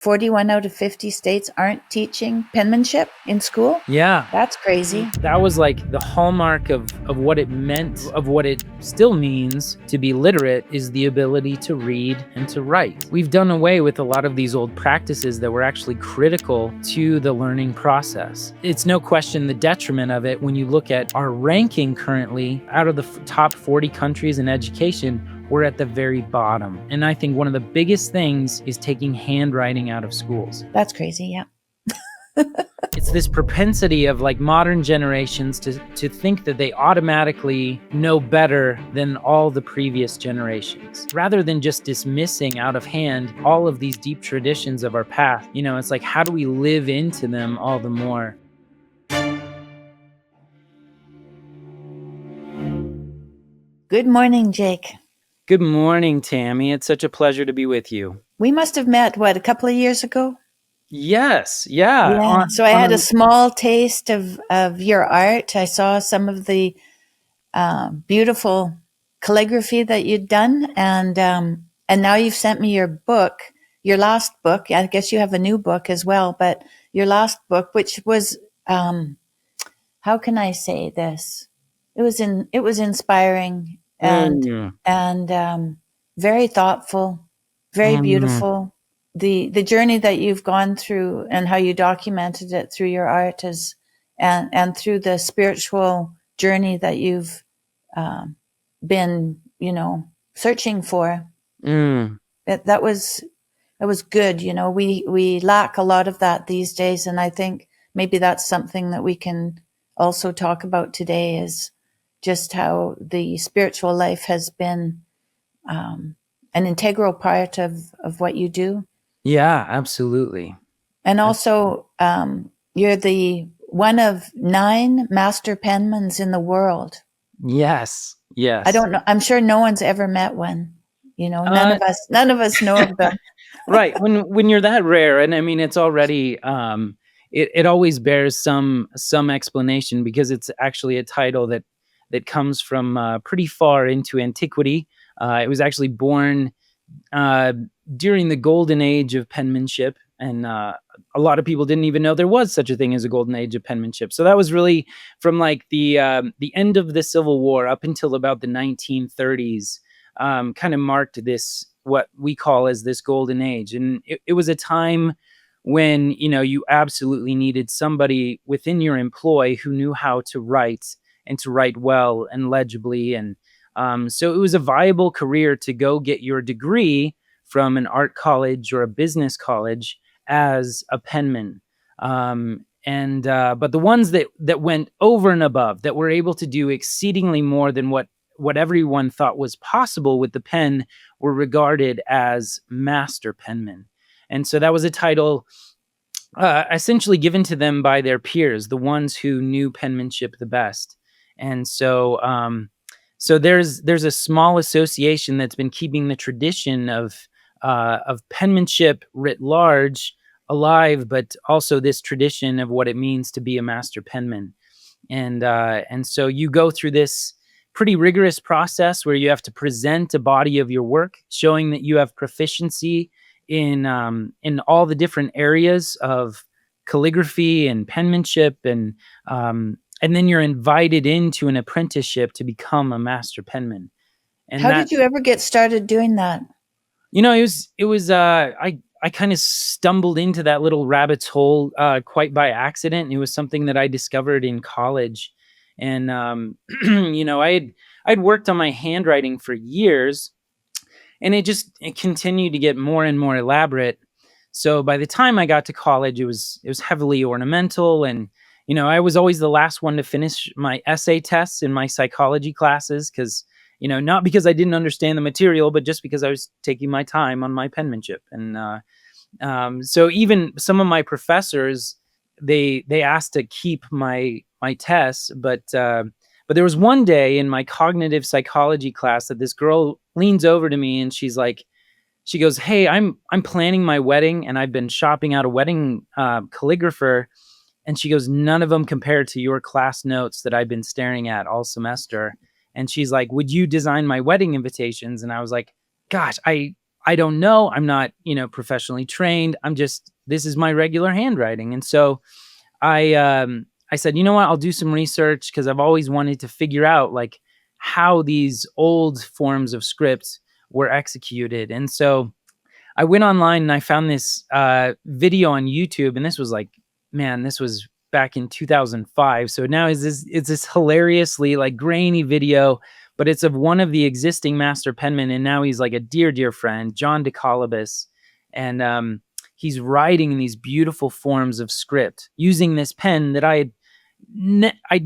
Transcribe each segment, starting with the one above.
41 out of 50 states aren't teaching penmanship in school. Yeah. That's crazy. That was like the hallmark of what it meant, of what it still means to be literate, is the ability to read and to write. We've done away with a lot of these old practices that were actually critical to the learning process. It's no question the detriment of it when you look at our ranking currently. Out of the top 40 countries in education, we're at the very bottom. And I think one of the biggest things is taking handwriting out of schools. That's crazy, yeah. It's this propensity of like modern generations to think that they automatically know better than all the previous generations, rather than just dismissing out of hand all of these deep traditions of our past. You know, it's like, how do we live into them all the more? Good morning, Jake. Good morning, Tammy. It's such a pleasure to be with you. We must have met, a couple of years ago? Yes, yeah. So I had a small taste of your art. I saw some of the beautiful calligraphy that you'd done, and now you've sent me your book, your last book. I guess you have a new book as well, but your last book, which was, how can I say this? It was inspiring and very thoughtful, very beautiful. The journey that you've gone through and how you documented it through your art and through the spiritual journey that you've been, searching for. That was good. We lack a lot of that these days, and I think maybe that's something that we can also talk about today, is just how the spiritual life has been an integral part of what you do. Yeah, absolutely. And also, you're the one of 9 master penmans in the world. Yes. I don't know. I'm sure no one's ever met one. None of us know of them. Right. When you're that rare, and I mean, it's already, it always bears some explanation, because it's actually a title that comes from pretty far into antiquity. It was actually born during the golden age of penmanship, and a lot of people didn't even know there was such a thing as a golden age of penmanship. So that was really from like the end of the Civil War up until about the 1930s, kind of marked this, what we call as this golden age. And it was a time when, you absolutely needed somebody within your employ who knew how to write, and to write well and legibly. And so it was a viable career to go get your degree from an art college or a business college as a penman. But the ones that went over and above, that were able to do exceedingly more than what everyone thought was possible with the pen, were regarded as master penmen. And so that was a title essentially given to them by their peers, the ones who knew penmanship the best. And so there's a small association that's been keeping the tradition of penmanship writ large alive, but also this tradition of what it means to be a master penman. And so you go through this pretty rigorous process where you have to present a body of your work showing that you have proficiency in all the different areas of calligraphy and penmanship, and then you're invited into an apprenticeship to become a master penman. And how did you ever get started doing that? It was I kind of stumbled into that little rabbit's hole quite by accident. It was something that I discovered in college. And I'd worked on my handwriting for years, and it continued to get more and more elaborate. So by the time I got to college, it was heavily ornamental, and I was always the last one to finish my essay tests in my psychology classes, because not because I didn't understand the material, but just because I was taking my time on my penmanship. And so even some of my professors, they asked to keep my tests, but there was one day in my cognitive psychology class that this girl leans over to me, and she goes, "Hey, I'm planning my wedding, and I've been shopping out a wedding calligrapher." And she goes, "None of them compare to your class notes that I've been staring at all semester." And she's like, "Would you design my wedding invitations?" And I was like, "Gosh, I I don't know. I'm not, professionally trained. This is my regular handwriting. And so I said, you know what, I'll do some research because I've always wanted to figure out like how these old forms of script were executed. And so I went online and I found this video on YouTube, and this was like, man, this was back in 2005. So now it's this hilariously like grainy video, but it's of one of the existing master penmen, and now he's like a dear friend, John DeColobus, and he's writing these beautiful forms of script using this pen that I'd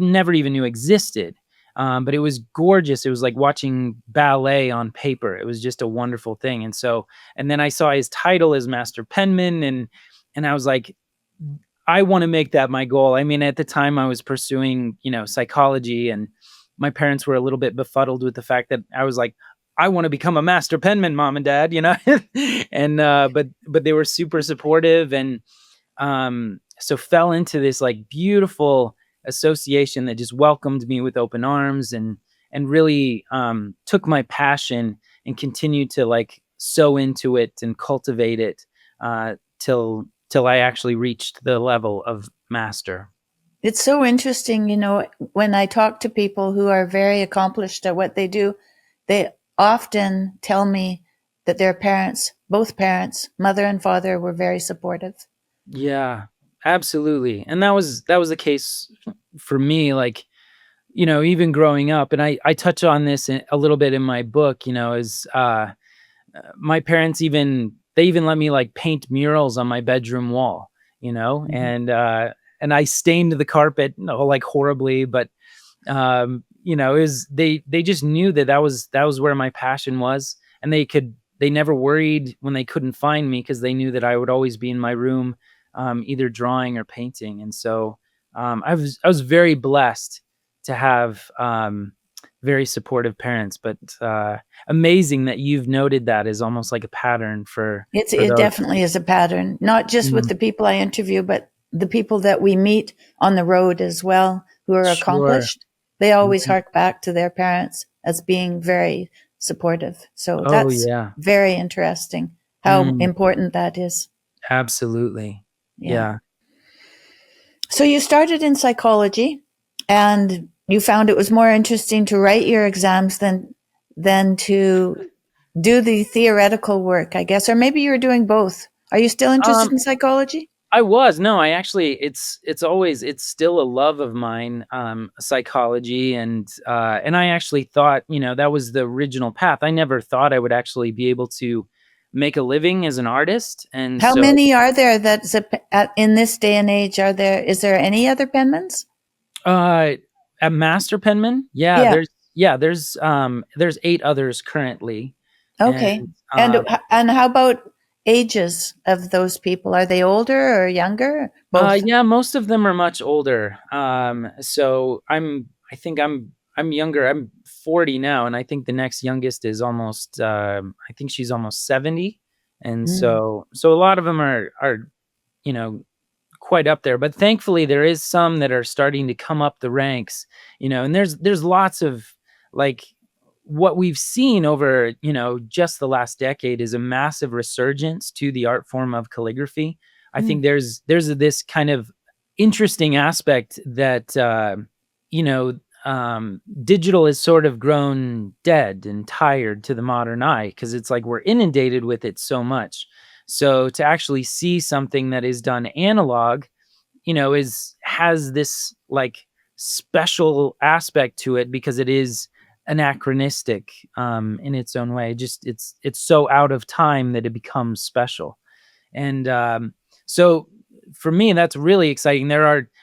never even knew existed. But it was gorgeous. It was like watching ballet on paper. It was just a wonderful thing. And then I saw his title as Master Penman, and I was like, I want to make that my goal. I mean, at the time I was pursuing, psychology, and my parents were a little bit befuddled with the fact that I was like, I want to become a master penman, mom and dad, and but they were super supportive, and so fell into this like beautiful association that just welcomed me with open arms, and really took my passion and continued to like sow into it and cultivate it till I actually reached the level of master. It's so interesting, when I talk to people who are very accomplished at what they do, they often tell me that their parents, both parents, mother and father, were very supportive. Yeah, absolutely. And that was the case for me, like, even growing up, and I touch on this a little bit in my book, is my parents they even let me like paint murals on my bedroom wall, Mhm. and I stained the carpet, like horribly, but it was they just knew that was where my passion was, and they never worried when they couldn't find me because they knew that I would always be in my room, either drawing or painting. And so I was very blessed to have very supportive parents, but amazing that you've noted that as almost like a pattern for It those. definitely is a pattern, not just with Mhm. the people I interview, but the people that we meet on the road as well who are Sure. accomplished. They always Mhm. hark back to their parents as being very supportive. So Oh that's yeah. very interesting how Mm, important that is. absolutely. Yeah. Yeah. So you started in psychology and you found it was more interesting to write your exams than to do the theoretical work, I guess, or maybe you were doing both. Are you still interested Um, in psychology? I was. No, I actually it's still a love of mine, psychology, and I actually thought, that was the original path. I never thought I would actually be able to make a living as an artist. And How so many are there in this day and age? Is there any other penmans? uh at Master Penman, yeah, Yeah. there's 8 others currently. And Okay. And how about ages of those people? Are they older or younger? Both. yeah, most of them are much older. So I think I'm younger. I'm 40 now, and I think the next youngest is almost. I think she's almost 70, and Mm. so a lot of them are you know quite up there. But thankfully, there is some that are starting to come up the ranks. And there's lots of like what we've seen over just the last decade is a massive resurgence to the art form of calligraphy. I think Mm. there's this kind of interesting aspect that you know digital has sort of grown dead and tired to the modern eye because it's like we're inundated with it so much. So to actually see something that is done analog, is has this like special aspect to it because it is anachronistic in its own way. Just it's so out of time that it becomes special. And so for me, that's really exciting.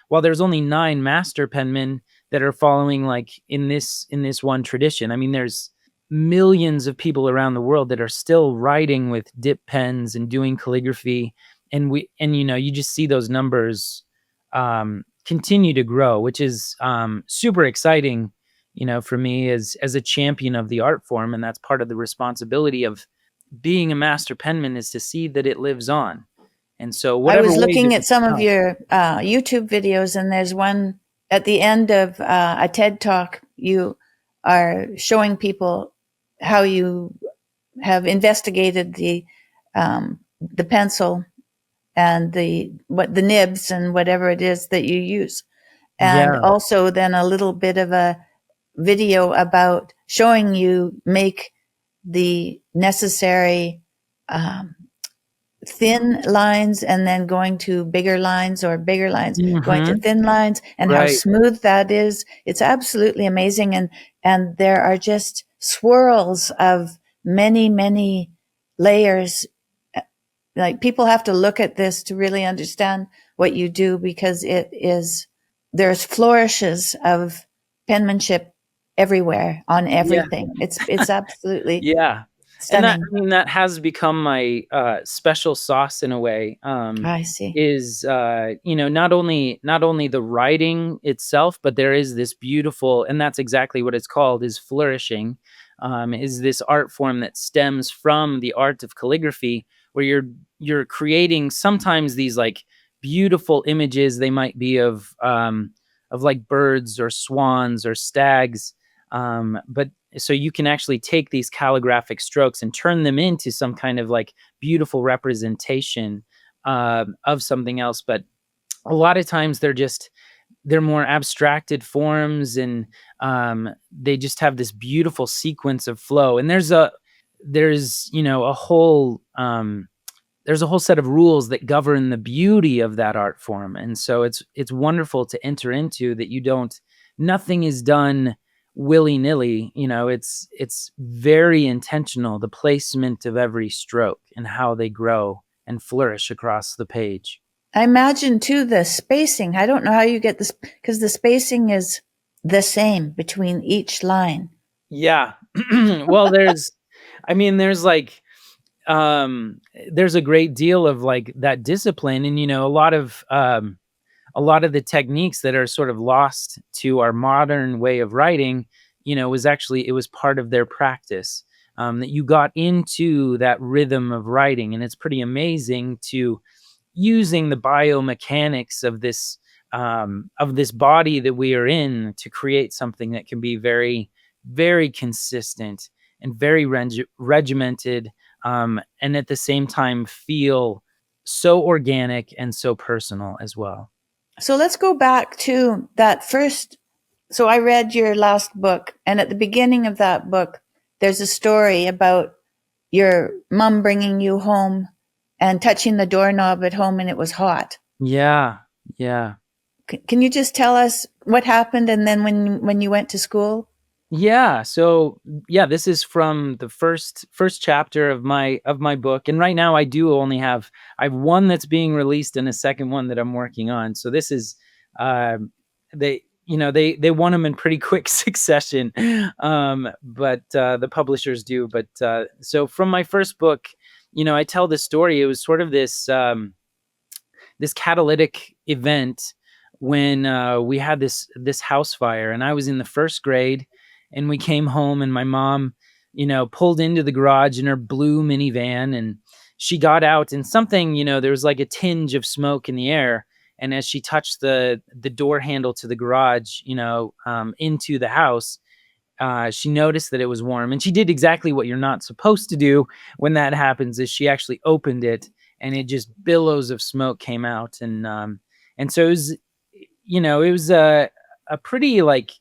While there's only 9 master penmen that are following like in this one tradition. I mean, there's millions of people around the world that are still writing with dip pens and doing calligraphy, and you just see those numbers continue to grow, which is super exciting. For me as a champion of the art form, and that's part of the responsibility of being a master penman is to see that it lives on. And so I whatever was way that looking at we some can of help. your YouTube videos, and there's one at the end of a TED talk. You are showing people how you have investigated the pencil and the nibs and whatever it is that you use, and Yeah. also then a little bit of a video about showing you make the necessary um, thin lines and then going to bigger lines, or bigger lines going to Hmm. thin lines, and how Right. smooth that is. It's absolutely amazing. And there are just swirls of many layers. Like, people have to look at this to really understand what you do, because there's flourishes of penmanship everywhere on Yeah. everything. It's absolutely Yeah. And that, stunning. I mean, that has become my special sauce in a way. I see. Is not only the writing itself, but there is this beautiful, and that's exactly what it's called, is flourishing. Is this art form that stems from the art of calligraphy, where you're creating sometimes these like beautiful images. They might be of like birds or swans or stags, but so you can actually take these calligraphic strokes and turn them into some kind of like beautiful representation of something else. But a lot of times they're more abstracted forms, and they just have this beautiful sequence of flow. And there's a whole set of rules that govern the beauty of that art form. And so it's wonderful to enter into that. Nothing is done willy-nilly. It's very intentional, the placement of every stroke and how they grow and flourish across the page. I imagine too the spacing. I don't know how you get this, because the spacing is the same between each line. Yeah. Well, there's like there's a great deal of like that discipline, and a lot of the techniques that are sort of lost to our modern way of writing, it was part of their practice, that you got into that rhythm of writing. And it's pretty amazing to using the biomechanics of this body that we are in to create something that can be very, very consistent and very regimented, and at the same time feel so organic and so personal as well. So let's go back to that first. So I read your last book, and at the beginning of that book, there's a story about your mom bringing you home and touching the doorknob at home, and it was hot. Yeah, yeah. Can you just tell us what happened, and then when you went to school? Yeah, so yeah, this is from the first chapter of my book, and right now I have one that's being released and a second one that I'm working on. So this is they want them in pretty quick succession, but the publishers do. But so from my first book, I tell this story. It was sort of this catalytic event when we had this house fire, and I was in the first grade, and we came home, and my mom, pulled into the garage in her blue minivan, and she got out, and something, there was like a tinge of smoke in the air. And as she touched the door handle to the garage, into the house, she noticed that it was warm, and she did exactly what you're not supposed to do when that happens. Is she actually opened it, and it just billows of smoke came out, and so it was a pretty like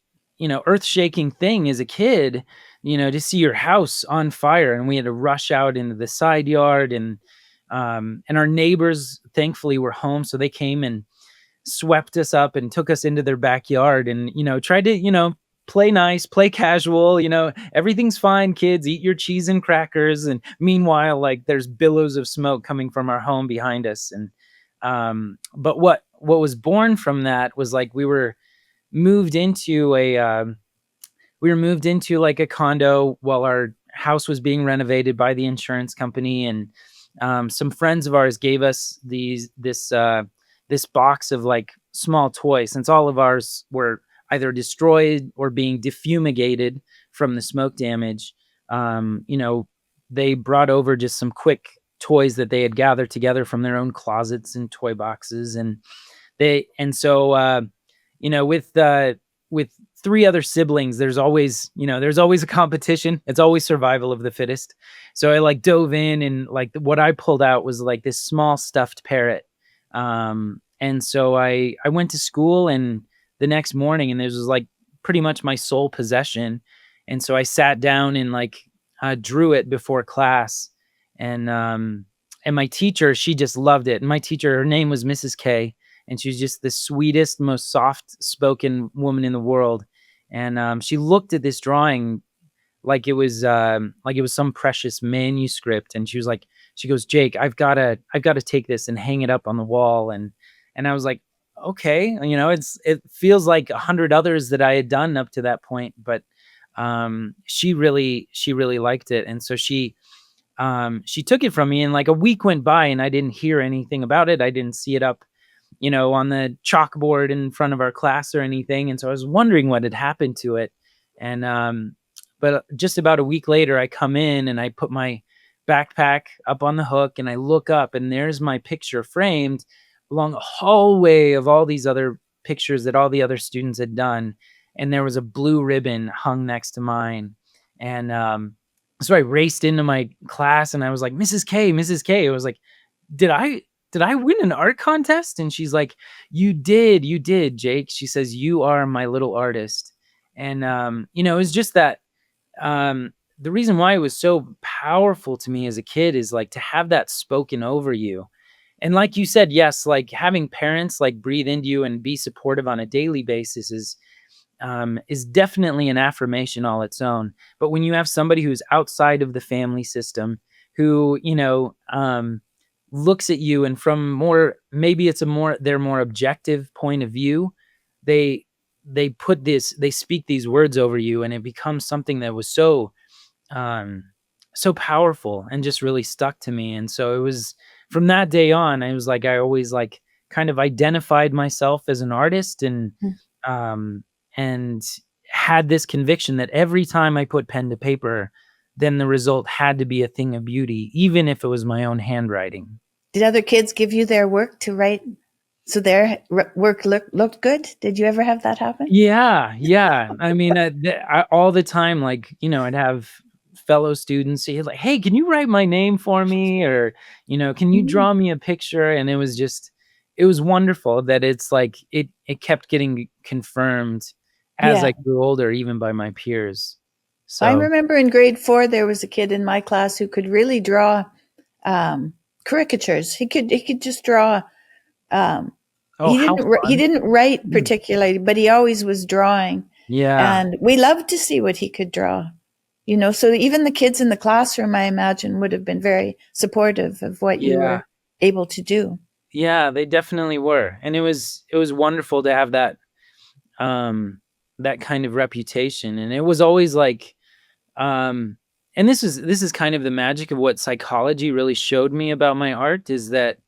earth shaking thing as a kid, to see your house on fire, and we had to rush out into the side yard, and our neighbors thankfully were home, so they came and swept us up and took us into their backyard, and tried to play nice, play casual, everything's fine, kids, eat your cheese and crackers. And meanwhile, like, there's billows of smoke coming from our home behind us. And but what was born from that was like moved into a we were moved into like a condo while our house was being renovated by the insurance company. And some friends of ours gave us this box of like small toys, since all of ours were either destroyed or being defumigated from the smoke damage. They brought over just some quick toys that they had gathered together from their own closets and toy boxes. And they and so with three other siblings, there's always, there's always a competition. It's always survival of the fittest. So I like dove in, and like what I pulled out was like this small stuffed parrot. And so I went to school, and the next morning, and this was like pretty much my sole possession. And so I sat down and like drew it before class. And my teacher, she just loved it. And my teacher, her name was Mrs. K, and she was just the sweetest, most soft-spoken woman in the world. And she looked at this drawing like it was some precious manuscript, and she goes, "Jake, I've got to take this and hang it up on the wall." And I was like, "Okay, it feels like 100 others that I had done up to that point, but she really liked it, and so she took it from me, and like a week went by, and I didn't hear anything about it. I didn't see it up, on the chalkboard in front of our class or anything. And so I was wondering what had happened to it. But just about a week later, I come in and I put my backpack up on the hook, and I look up, and there's my picture framed along a hallway of all these other pictures that all the other students had done. And there was a blue ribbon hung next to mine. And so I raced into my class, and I was like, "Mrs. K, Mrs. K." I was like, did I win an art contest? And she's like, you did, Jake. She says, "You are my little artist." And it was just that the reason why it was so powerful to me as a kid is like to have that spoken over you. And like you said, yes, like having parents like breathe into you and be supportive on a daily basis is definitely an affirmation all its own. But when you have somebody who's outside of the family system, who looks at you, and from maybe it's their more objective point of view, they they speak these words over you, and it becomes something that was so powerful and just really stuck to me. And so it was from that day on, I was like, I always like kind of identified myself as an artist, um and had this conviction that every time I put pen to paper, then the result had to be a thing of beauty, even if it was my own handwriting. Did other kids give you their work to write so their work looked good? Did you ever have that happen? Yeah, yeah. I mean, all the time, like, I'd have fellow students say, like, "Hey, can you write my name for me?" Or, "Can you Mhm. draw me a picture?" And it was wonderful that it's like, it kept getting confirmed as Yeah. I grew older, even by my peers. I So, remember in grade 4 there was a kid in my class who could really draw um, caricatures. He could just draw. Um, oh, how he fun. didn't write Mm. particularly, but he always was drawing, Yeah, and we loved to see what he could draw. So even the kids in the classroom, I imagine, would have been very supportive of what you yeah. were able to do. Yeah, they definitely were. And it was wonderful to have um that kind of reputation. And it was always like um and this is kind of the magic of what psychology really showed me about my art, is that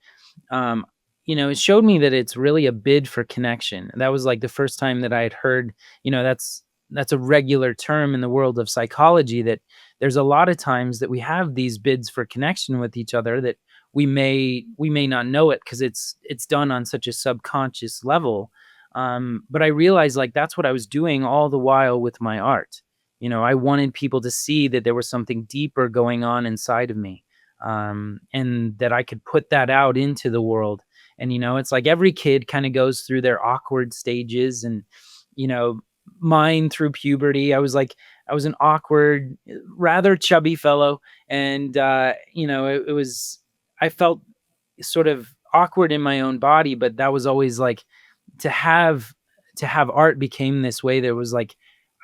um, it showed me that it's really a bid for connection. That was like the first time that I had heard, that's a regular term in the world of psychology, that there's a lot of times that we have these bids for connection with each other that we may not know it because it's done on such a subconscious level. But I realized like that's what I was doing all the while with my art. I wanted people to see that there was something deeper going on inside of me, and that I could put that out into the world. And it's like every kid kind of goes through their awkward stages, and you know, mine through puberty. I was an awkward, rather chubby fellow, and it was I felt sort of awkward in my own body, but that was always like to have art became this way. There was like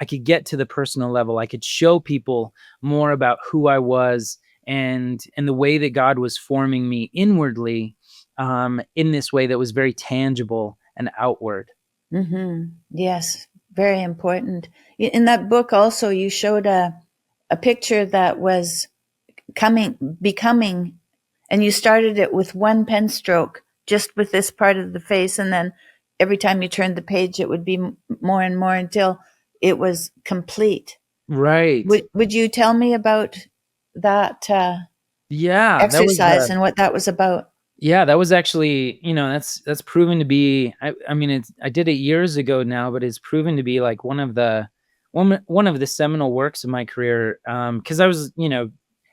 I could get to the personal level. I could show people more about who I was, and the way that God was forming me inwardly, in this way that was very tangible and outward. Yes, very important. In that book, also, you showed a picture that was becoming, and you started it with one pen stroke, just with this part of the face, and then every time you turned the page, it would be more and more until it was complete. Right. Would you tell me about that Yeah, that was exercise and what that was about? Yeah, that was actually, that's proven to be. I mean, I did it years ago now, but it's proven to be like one of the seminal works of my career. Because I was,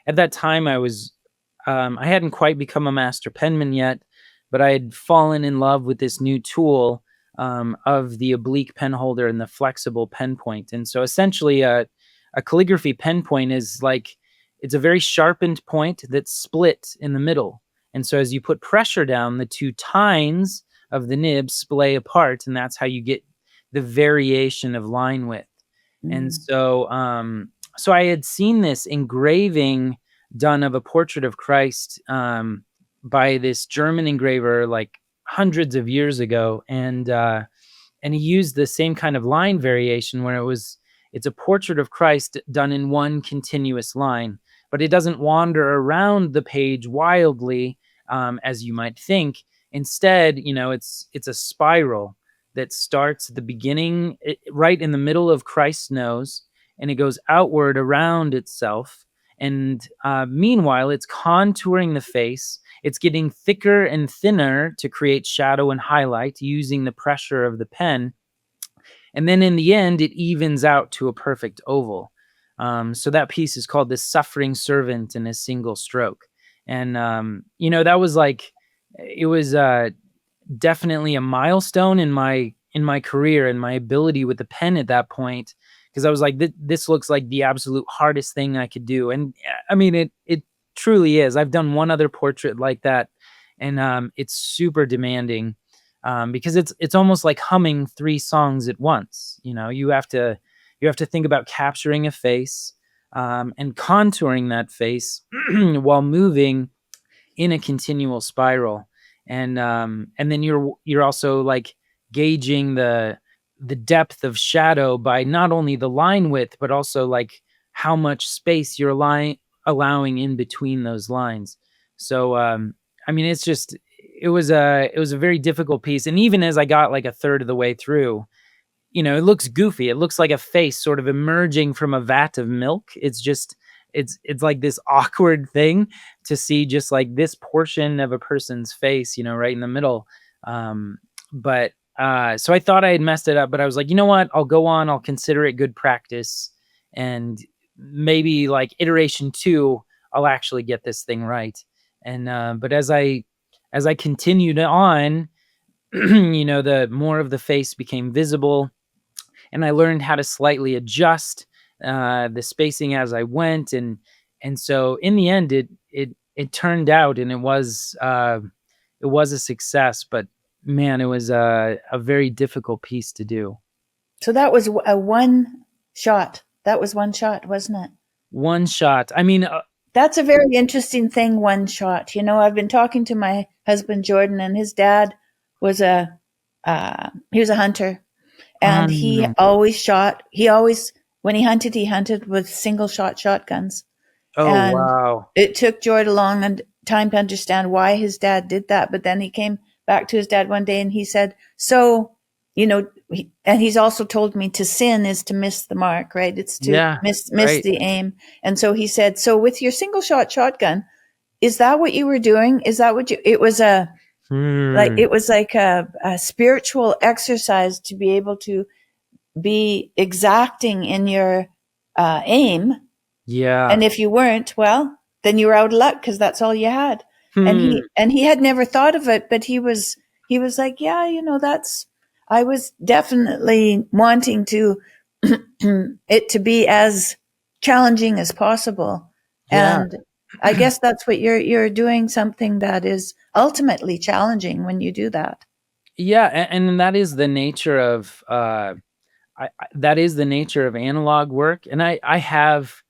at that time I hadn't quite become a master penman yet, but I had fallen in love with this new tool, of the oblique pen holder and the flexible pen point. And so essentially, a calligraphy pen point is like, it's a very sharpened point that's split in the middle. And so as you put pressure down, the two tines of the nib splay apart, and that's how you get the variation of line width. And Mm. so I had seen this engraving done of a portrait of Christ, by this German engraver like hundreds of years ago, and he used the same kind of line variation where it's a portrait of Christ done in one continuous line, but it doesn't wander around the page wildly, as you might think. Instead, it's a spiral that starts at the beginning, right in the middle of Christ's nose, and it goes outward around itself. And meanwhile, it's contouring the face. It's getting thicker and thinner to create shadow and highlight using the pressure of the pen. And then in the end, it evens out to a perfect oval. So that piece is called The Suffering Servant in a Single Stroke. And, that was like, it was definitely a milestone in my career and my ability with the pen at that point, because I was like, this looks like the absolute hardest thing I could do. And I mean, it truly is. I've done one other portrait like that, and it's super demanding, because it's almost like humming three songs at once. You have to think about capturing a face, and contouring that face while moving in a continual spiral. And then you're also like gauging the depth of shadow by not only the line width, but also like how much space you're allowing in between those lines. So I mean, it was a very difficult piece, and even as I got like a third of the way through, it looks goofy. It looks like a face sort of emerging from a vat of milk. It's like this awkward thing to see just like this portion of a person's face, right in the middle. But So I thought I had messed it up, but I was like, you know what? I'll go on. I'll consider it good practice, and maybe like iteration 2, I'll actually get this thing right. And but as I continued on, the more of the face became visible, and I learned how to slightly adjust the spacing as I went, and so in the end, it turned out, and it was a success. But man, it was a very difficult piece to do. So that was a one shot. That was one shot, wasn't it? One shot. I mean, That's a very interesting thing, one shot. I've been talking to my husband Jordan, and his dad was he was a hunter, and he um, always shot. He always, when he hunted with single shot shotguns. oh And wow, it took Jordan a long time to understand why his dad did that. But then he came back to his dad one day and he said, so, and he's also told me to sin is to miss the mark, right? It's to yeah, miss right. the aim. And so he said, so with your single shot shotgun, is that what you were doing? Is that what it was Hmm. it was like a spiritual exercise to be able to be exacting in your aim, Yeah. and if you weren't, well, then you were out of luck because that's all you had. And Hmm. he had never thought of it, but he was like, yeah, that's, I was definitely wanting to it to be as challenging as possible. Yeah. And I guess that's what you're doing, something that is ultimately challenging when you do that. Yeah, and that is the nature of that is the nature of analog work. And I have,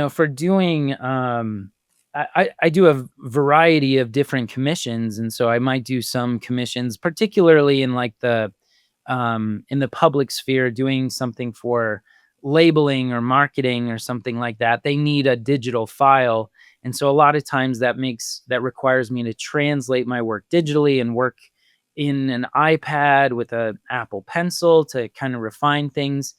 for doing, I do a variety of different commissions, and so I might do some commissions, particularly in like in the public sphere, doing something for labeling or marketing or something like that. They need a digital file, and so a lot of times that requires me to translate my work digitally and work in an iPad with a Apple Pencil to kind of refine things.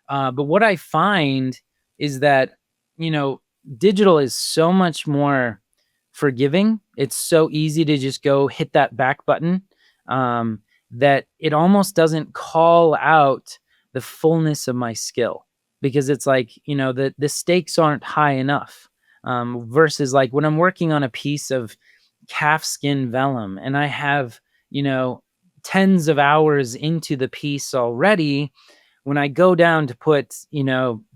But what I find is that, you know digital is so much more forgiving. It's so easy to just go hit that back button, that it almost doesn't call out the fullness of my skill, because it's like, the stakes aren't high enough. Versus like when I'm working on a piece of calfskin vellum and I have, tens of hours into the piece already, when I go down to put,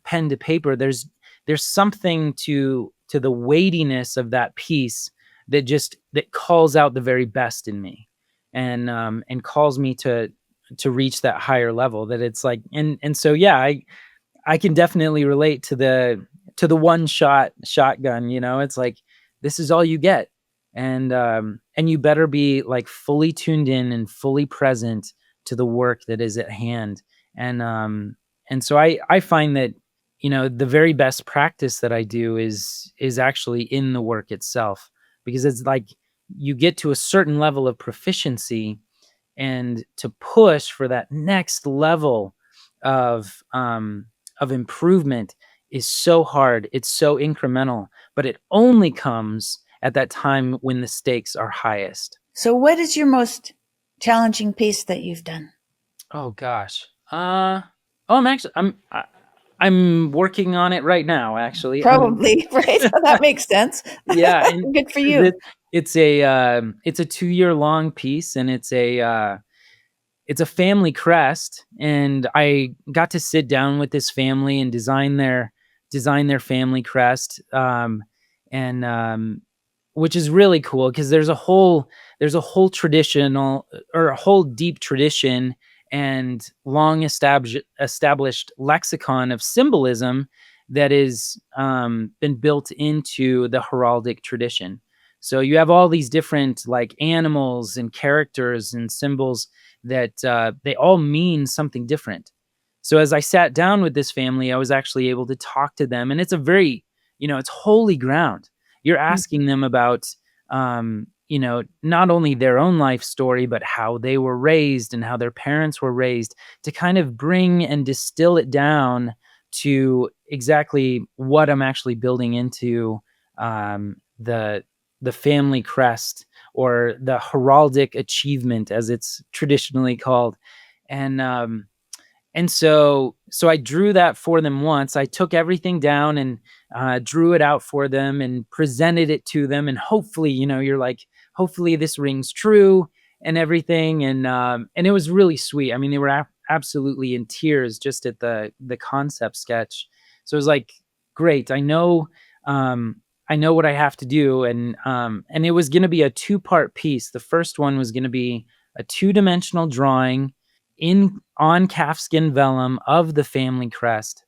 pen to paper, there's something to the weightiness of that piece that calls out the very best in me, and calls me to reach that higher level, that it's like, and so yeah, I can definitely relate to the one shotgun. It's like, this is all you get, and you better be like fully tuned in and fully present to the work that is at hand. And so I find that, the very best practice that I do is actually in the work itself, because it's like you get to a certain level of proficiency, and to push for that next level of improvement is so hard. It's so incremental, but it only comes at that time when the stakes are highest. So, what is your most challenging piece that you've done? Oh gosh. I'm working on it right now, actually. Probably, right? That makes sense. Yeah, and Good for 'cause you. it's a 2-year long piece, and it's a family crest, and I got to sit down with this family and design their family crest, and which is really cool, because there's a whole traditional, or a whole deep tradition and long established lexicon of symbolism that is, been built into the heraldic tradition. So you have all these different like animals and characters and symbols that, they all mean something different. So as I sat down with this family, I was actually able to talk to them, and it's a very, it's holy ground. You're asking them about, not only their own life story, but how they were raised and how their parents were raised, to kind of bring and distill it down to exactly what I'm actually building into, the family crest, or the heraldic achievement, as it's traditionally called. And um, and so I drew that for them once. I took everything down and, drew it out for them and presented it to them. And hopefully, you're like, hopefully this rings true and everything. And it was really sweet. I mean, they were absolutely in tears just at the concept sketch. So it was like, great. Um, I know what I have to do. And it was going to be a 2-part piece. The first one was going to be a 2-dimensional drawing on calfskin vellum of the family crest,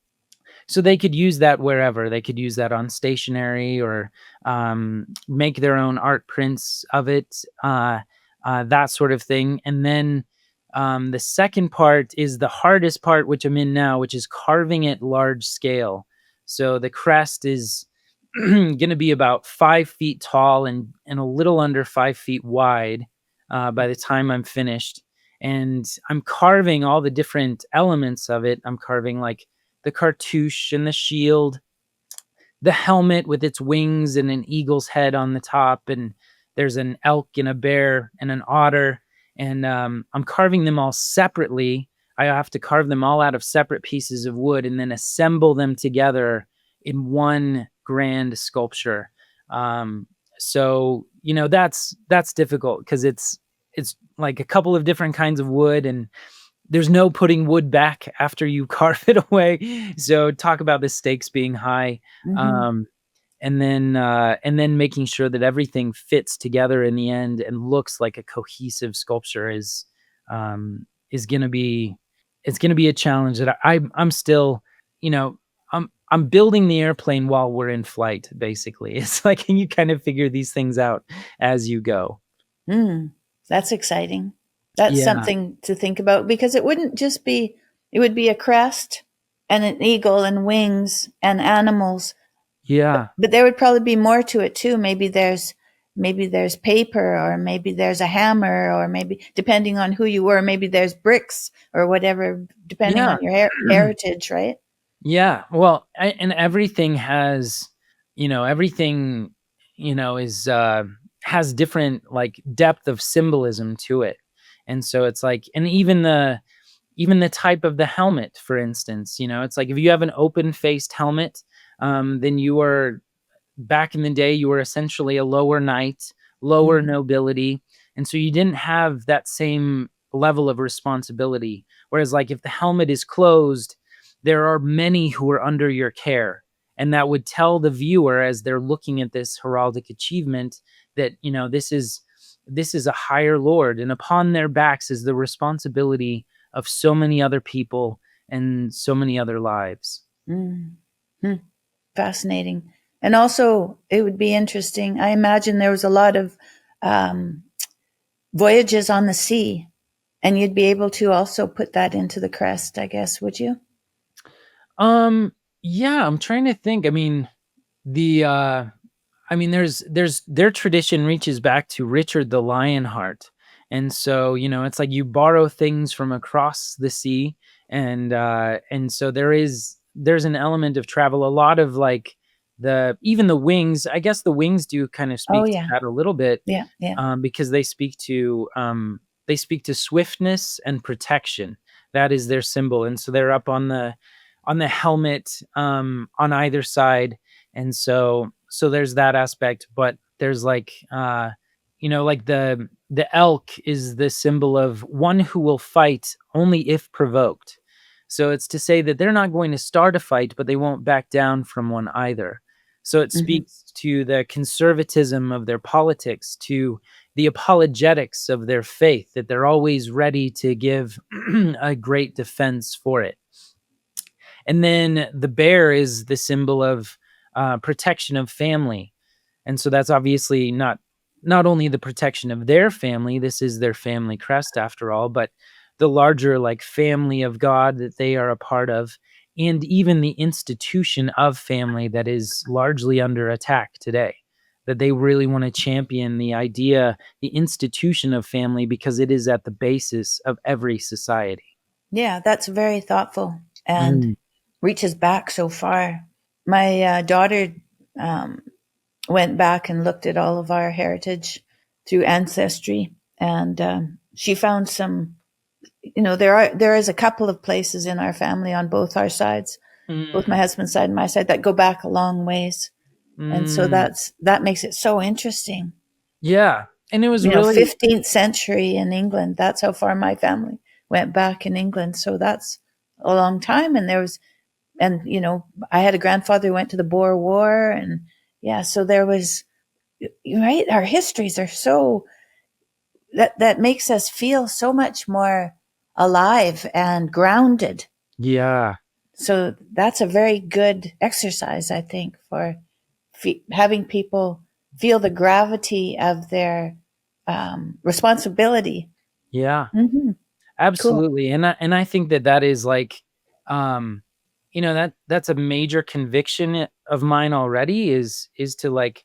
so they could use that wherever. They could use that on stationery, or, make their own art prints of it, that sort of thing. And then, the second part is the hardest part, which I'm in now, which is carving it large scale. So the crest is going to be about 5 feet tall and a little under 5 feet wide, by the time I'm finished. And I'm carving all the different elements of it. I'm carving like the cartouche and the shield, the helmet with its wings and an eagle's head on the top, and there's an elk and a bear and an otter. And, I'm carving them all separately. I have to carve them all out of separate pieces of wood and then assemble them together in one grand sculpture. So that's difficult, because it's like a couple of different kinds of wood, and there's no putting wood back after you carve it away. So talk about the stakes being high. Mhm. Um, and then making sure that everything fits together in the end and looks like a cohesive sculpture is gonna be it's gonna be a challenge that I'm still, you know, I'm building the airplane while we're in flight, basically. It's like, and you kind of figure these things out as you go. Mm, that's exciting. That's Yeah. something to think about, because it wouldn't just be, it would be a crest and an eagle and wings and animals, Yeah. but there would probably be more to it too. Maybe there's paper, or maybe there's a hammer, or maybe, depending on who you were, maybe there's bricks or whatever, depending Yeah. on your heritage, right? Yeah. Well, and everything has, everything, is has different like depth of symbolism to it. And so it's like, and even the type of the helmet, for instance, it's like if you have an open faced helmet, then you are, back in the day, you were essentially a lower knight, lower Mm. nobility. And so you didn't have that same level of responsibility. Whereas, like, if the helmet is closed, there are many who are under your care. And that would tell the viewer as they're looking at this heraldic achievement that, this is a higher lord, and upon their backs is the responsibility of so many other people and so many other lives. Mm. Hmm. Fascinating. And also, it would be interesting. I imagine there was a lot of um, voyages on the sea, and you'd be able to also put that into the crest, I guess, would you? Yeah, I'm trying to think. The their tradition reaches back to Richard the Lionheart. And so, it's like you borrow things from across the sea, and so there's an element of travel, a lot of like even the wings. I guess the wings do kind of Oh, speak to yeah. that a little bit, Yeah. Yeah. because they speak to swiftness and protection. That is their symbol. And so they're up on the helmet, on either side. And so there's that aspect. But there's like, like the elk is the symbol of one who will fight only if provoked. So it's to say that they're not going to start a fight, but they won't back down from one either. So it Hmm. speaks to the conservatism of their politics, to the apologetics of their faith, that they're always ready to give a great defense for it. And then the bear is the symbol of protection of family. And so that's obviously not only the protection of their family, this is their family crest after all, but the larger like family of God that they are a part of, and even the institution of family that is largely under attack today. That they really want to champion the idea, the institution of family, because it is at the basis of every society. Yeah, that's very thoughtful and Mm. reaches back so far. My daughter um, went back and looked at all of our heritage through Ancestry, and she found some. There is a couple of places in our family on both our sides, both my Mm. husband's side and my side, that go back a long ways, and so Mm. that makes it so interesting. Yeah. And it was really, 15th century in England. That's how far my family went back in England. So that's a long time. And I had a grandfather who went to the Boer War, and yeah, so there was, right. Our histories are so that makes us feel so much more alive and grounded. yeah. So that's a very good exercise, I think, for having people feel the gravity of their responsibility. Yeah. Hmm. Cool. Absolutely. And I think that is like, um that's a major conviction of mine already, is to like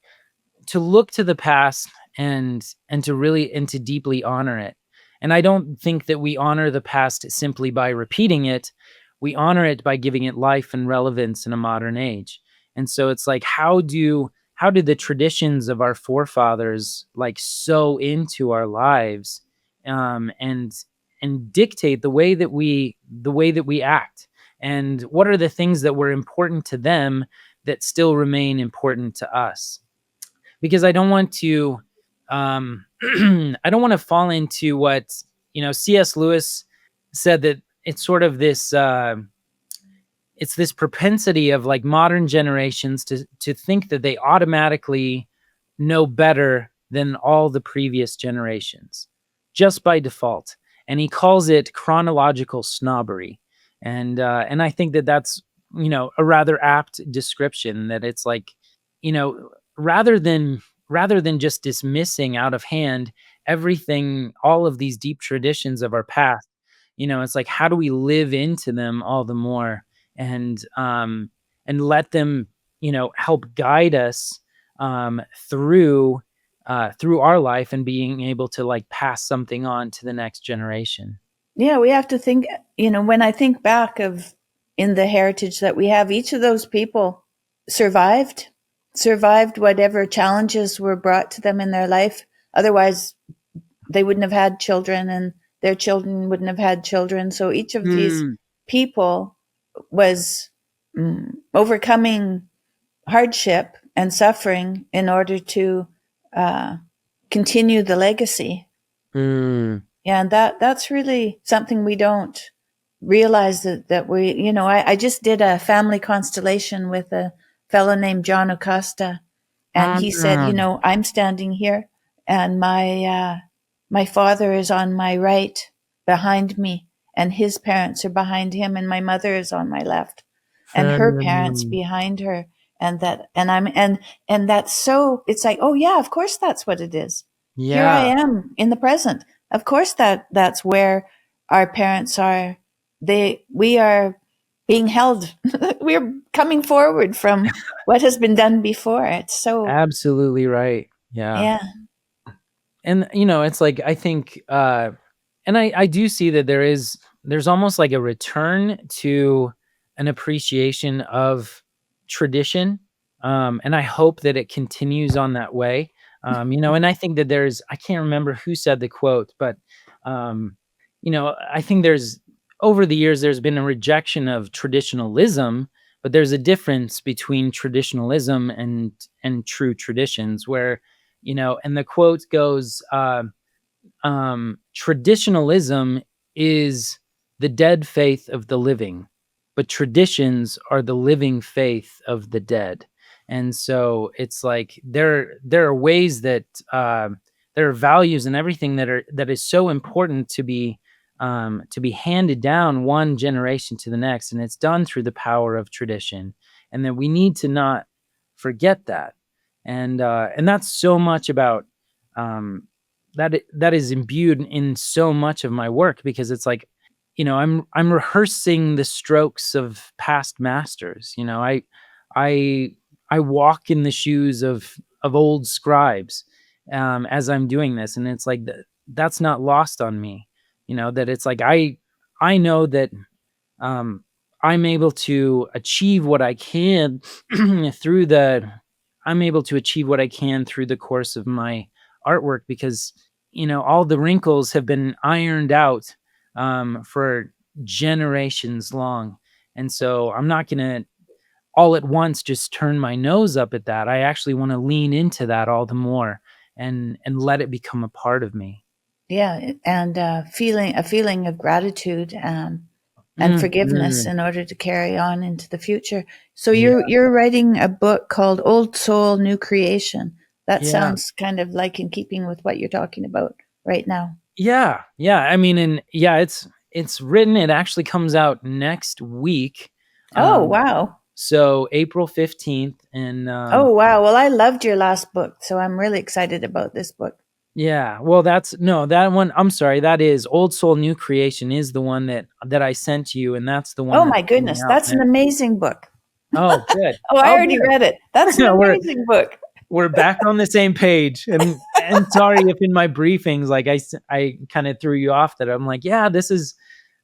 to look to the past, and to deeply honor it. And I don't think that we honor the past simply by repeating it. We honor it by giving it life and relevance in a modern age. And so it's like, how did the traditions of our forefathers like sow into our lives, and dictate the way that we act, and what are the things that were important to them that still remain important to us. Because I don't want to, I don't want to fall into what, C.S. Lewis said, that it's sort of this it's this propensity of like modern generations to think that they automatically know better than all the previous generations just by default. And he calls it chronological snobbery. And I think that that's, a rather apt description. That it's like, you know rather than just dismissing out of hand everything, all of these deep traditions of our past, it's like, how do we live into them all the more, and let them, help guide us, through our life, and being able to like pass something on to the next generation. Yeah, we have to think, when I think back of in the heritage that we have, each of those people survived survived whatever challenges were brought to them in their life. Otherwise, they wouldn't have had children, and their children wouldn't have had children. So each of these Mm, people was overcoming hardship and suffering in order to uh, continue the legacy. mm, And that's really something we don't realize, that we, I just did a family constellation with a fellow named John Acosta, and he said, mm. I'm standing here, and my father is on my right behind me, and his parents are behind him, and my mother is on my left, and her parents Hmm. behind her, and that, and I'm, and that's so, it's like, oh yeah, of course that's what it is. Here I Yeah, am in the present. Of course that's where our parents are. We are being held. We're coming forward from what has been done before. It's so, absolutely right. Yeah. yeah. And it's like, I think and I do see that there's almost like a return to an appreciation of tradition. And I hope that it continues on that way. And I think that I can't remember who said the quote, but um I think there's over the years there's been a rejection of traditionalism, but there's a difference between traditionalism and true traditions, where and the quote goes, traditionalism is the dead faith of the living, but traditions are the living faith of the dead. And so it's like there are ways that there are values and everything that is so important to be handed down one generation to the next, and it's done through the power of tradition, and that we need to not forget that. And that's so much about um, that is imbued in so much of my work, because it's like, I'm rehearsing the strokes of past masters. I I walk in the shoes of old scribes as I'm doing this, and it's like that's not lost on me. That it's like I know that um, I'm able to achieve what I can through the I'm able to achieve what I can through the course of my artwork, because all the wrinkles have been ironed out for generations long. And so I'm not going to all at once just turn my nose up at that. I actually want to lean into that all the more, and let it become a part of me. Yeah, and feeling a feeling of gratitude, and forgiveness Mhm. in order to carry on into the future. So Yeah. you're writing a book called Old Soul, New Creation. That Yeah. sounds kind of like in keeping with what you're talking about right now. Yeah, yeah. I mean, and yeah, it's written. It actually comes out next week. Oh Um, wow. so April 15th, and Oh wow. Well, I loved your last book, so I'm really excited about this book. yeah. Well, that's no that one. I'm sorry. That is Old Soul, New Creation is the one that I sent you, and that's the one Oh that's my coming goodness, out that's an next. amazing book. Oh, good. Oh, I Oh, already good. read it. That's an we're amazing book. we're back on the same page. And sorry if in my briefings, like I kind of threw you off, that I'm like, yeah, this is,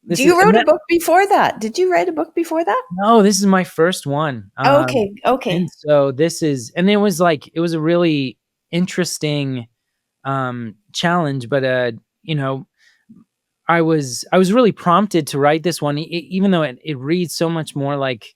You and wrote a that book before that. Did you write a book before that? no, this is my first one. Okay, And okay. so and it was like, it was a really interesting challenge, but you know, I was really prompted to write this one, even though it reads so much more like,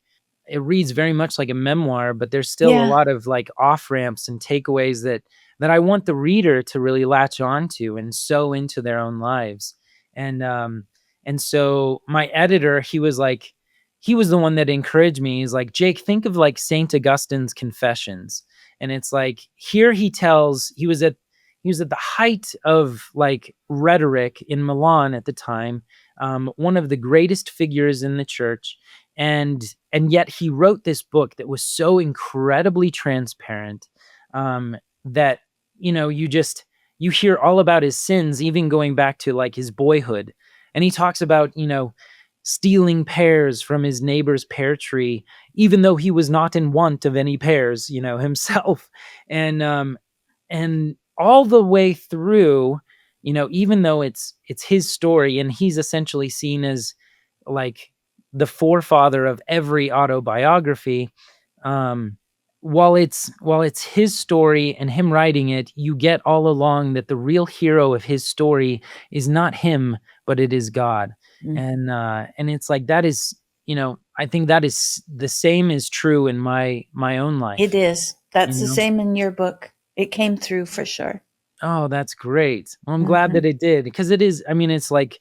it reads very much like a memoir, but there's still a Yeah, lot of like off ramps and takeaways that I want the reader to really latch onto and sew into their own lives. And and so my editor, he was the one that encouraged me. He's like, Jake, think of like Saint Augustine's Confessions. And it's like, here he was at the height of like rhetoric in Milan at the time, one of the greatest figures in the church, and yet he wrote this book that was so incredibly transparent, that you hear all about his sins, even going back to like his boyhood, and he talks about stealing pears from his neighbor's pear tree, even though he was not in want of any pears, himself, and and all the way through, even though it's his story, and he's essentially seen as like the forefather of every autobiography, um while it's his story and him writing it, you get all along that the real hero of his story is not him, but it is God. Mm. And it's like that is, I think that is the same is true in my own It life. is. You That's the know? same in your book. It came through for sure. Oh, that's great. Well, I'm glad Hmm. that it did, because it is, I mean, it's like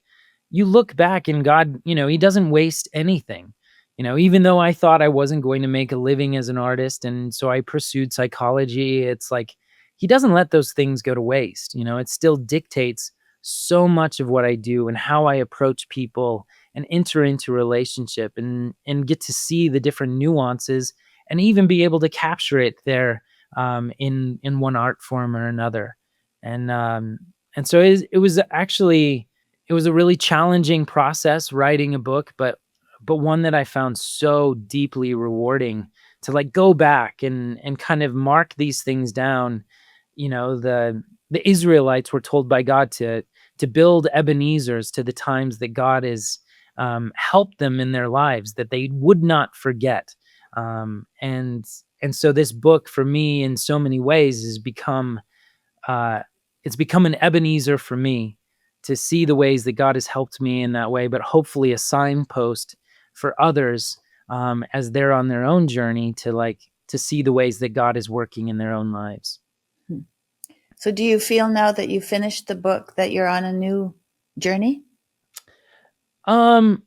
you look back and God, he doesn't waste anything. Even though I thought I wasn't going to make a living as an artist, and so I pursued psychology, it's like he doesn't let those things go to waste. It still dictates so much of what I do and how I approach people and enter into relationship, and get to see the different nuances and even be able to capture it there, in one art form or another. And so it was actually, it was a really challenging process writing a book, but one that I found so deeply rewarding to like go back and kind of mark these things down. The Israelites were told by God to build Ebenezer's to the times that God has helped them in their lives, that they would not forget. And so this book for me in so many ways has become, uh, it's become an Ebenezer for me to see the ways that God has helped me in that way, but hopefully a signpost for others, as they're on their own journey to see the ways that God is working in their own lives. So, do you feel now that you finished the book that you're on a new journey? Um,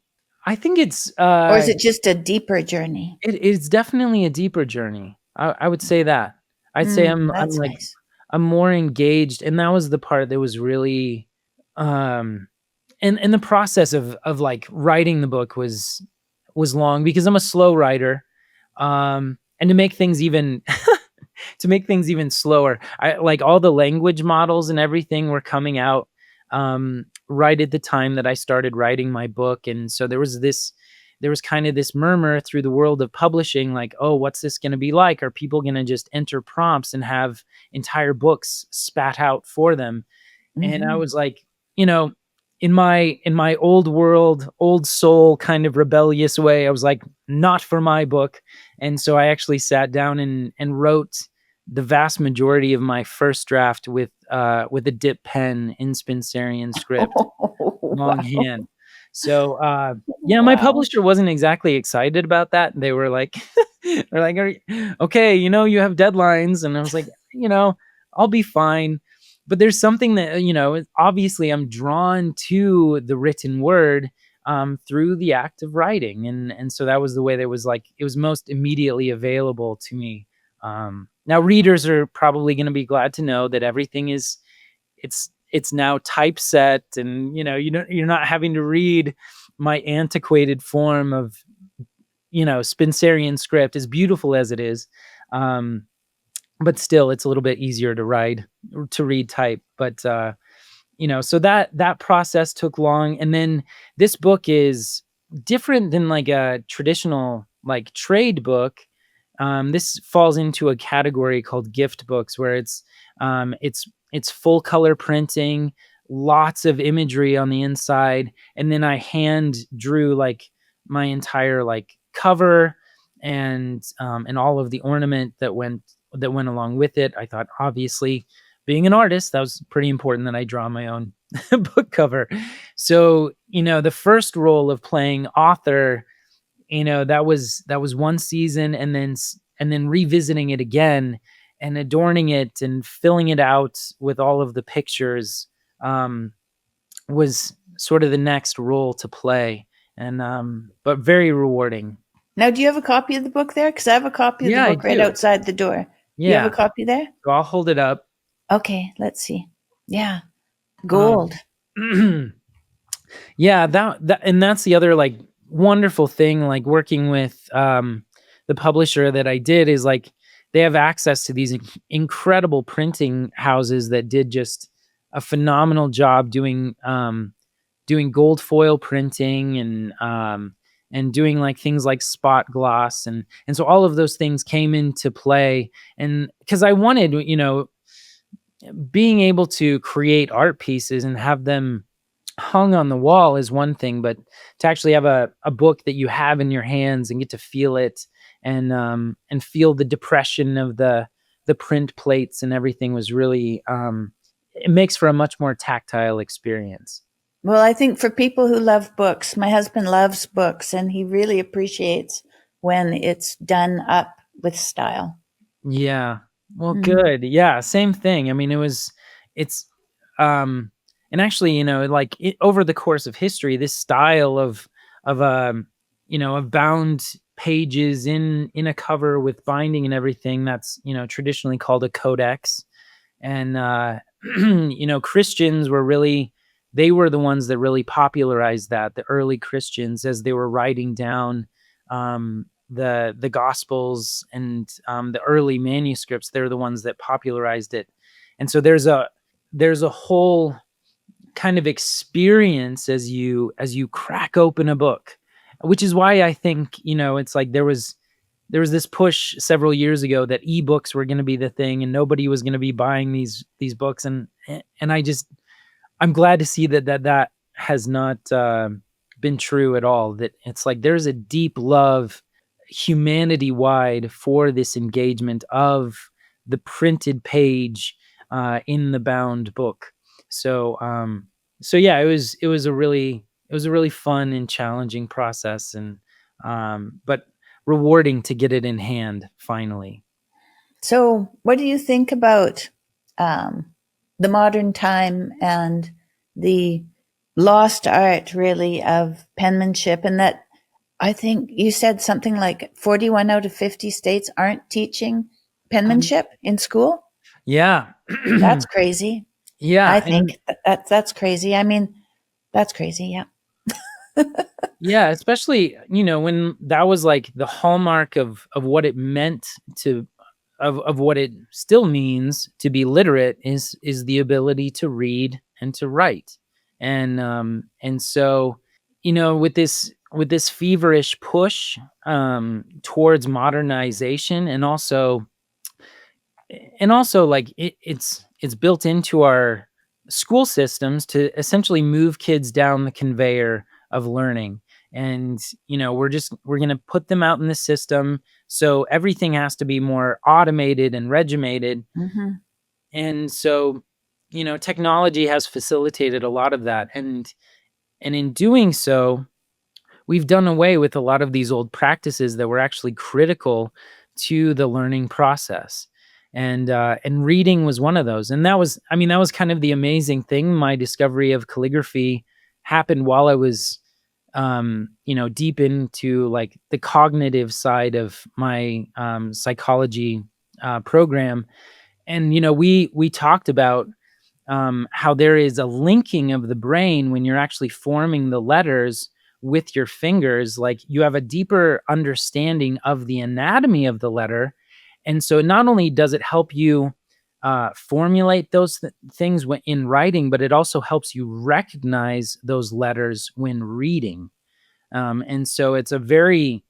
I think Or is it just a deeper journey? it's definitely a deeper journey. I would say that. I'd say I'm That's like nice. I'm more engaged, and that was the part that was really, um and the process of like writing the book was long, because I'm a slow writer. And to make things even slower, I like all the language models and everything were coming out right at the time that I started writing my book. And so there was kind of this murmur through the world of publishing, like, oh, what's this going to be like? Are people going to just enter prompts and have entire books spat out for them? And I Hmm. was like, you know, in my old world, old soul kind of rebellious way, I was like, not for my book. And so I actually sat down and wrote the vast majority of my first draft with a dip pen in Spencerian script, Wow. longhand. So yeah, my Wow. publisher wasn't exactly excited about that. They were like, they're like, okay, you have deadlines, and I was like, I'll be fine. But there's something that obviously I'm drawn to the written word, through the act of writing, and so that was the way that was like it was most immediately available to me. Now readers are probably going to be glad to know that everything is it's now typeset, and you're not having to read my antiquated form of Spencerian script, as beautiful as it is. um but still it's a little bit easier to read type. But so that process took long. And then this book is different than like a traditional like trade book. This falls into a category called gift books, where it's full color printing, lots of imagery on the inside, and then I hand drew like my entire like cover, and all of the ornament that went along with it. I thought, obviously, being an artist, that was pretty important that I draw my own book cover. So, the first role of playing author, that was one season, and then revisiting it again and adorning it and filling it out with all of the pictures, um, was sort of the next role to play, and but very rewarding. Now, do you have a copy of the book there? Because I have a copy of the Yeah, I book right do. outside the door. Do you have a Yeah. copy there? So I'll hold it up. Okay, let's see. Yeah, gold. Um, yeah, and that's the other like wonderful thing, like working with the publisher that I did, is like they have access to these incredible printing houses that did just a phenomenal job doing gold foil printing, and doing like things like spot gloss, and so all of those things came into play. And because I wanted, being able to create art pieces and have them hung on the wall is one thing, but to actually have a book that you have in your hands and get to feel it and feel the depression of the print plates and everything was really it makes for a much more tactile experience. Well, I think for people who love books, my husband loves books and he really appreciates when it's done up with style. Yeah. Well, Mm. good. Yeah, same thing. I mean, it's um and actually, like over the course of history, this style of of bound pages in a cover with binding and everything, that's, traditionally called a codex. And Christians were really, they were the ones that really popularized that, the early Christians, as they were writing down the gospels and the early manuscripts. They're the ones that popularized it. And so there's a whole kind of experience as you crack open a book, which is why I think, it's like there was this push several years ago that ebooks were going to be the thing and nobody was going to be buying these books. And I'm glad to see that has not been true at all. That it's like there's a deep love humanity wide for this engagement of the printed page in the bound book. So yeah, it was a really fun and challenging process, and but rewarding to get it in hand finally. So, what do you think about um, the modern time and the lost art, really, of penmanship? And that I think you said something like 41 out of 50 states aren't teaching Um, penmanship in school. yeah. That's crazy. I Yeah, and think that's crazy. I mean, that's crazy. Yeah. yeah, especially, when that was like the hallmark of what it meant to of what it still means to be literate is the ability to read and to write. And so, with this feverish push towards modernization, and also like it's built into our school systems to essentially move kids down the conveyor of learning. And we're going to put them out in the system, so everything has to be more automated and regimented. Hmm. And so technology has facilitated a lot of that, and in doing so, we've done away with a lot of these old practices that were actually critical to the learning process. And reading was one of those. And that was kind of the amazing thing. My discovery of calligraphy happened while I was deep into like the cognitive side of my psychology program. And we talked about how there is a linking of the brain when you're actually forming the letters with your fingers. Like, you have a deeper understanding of the anatomy of the letter. And so not only does it help you formulate those things in writing, but it also helps you recognize those letters when reading. And so it's a very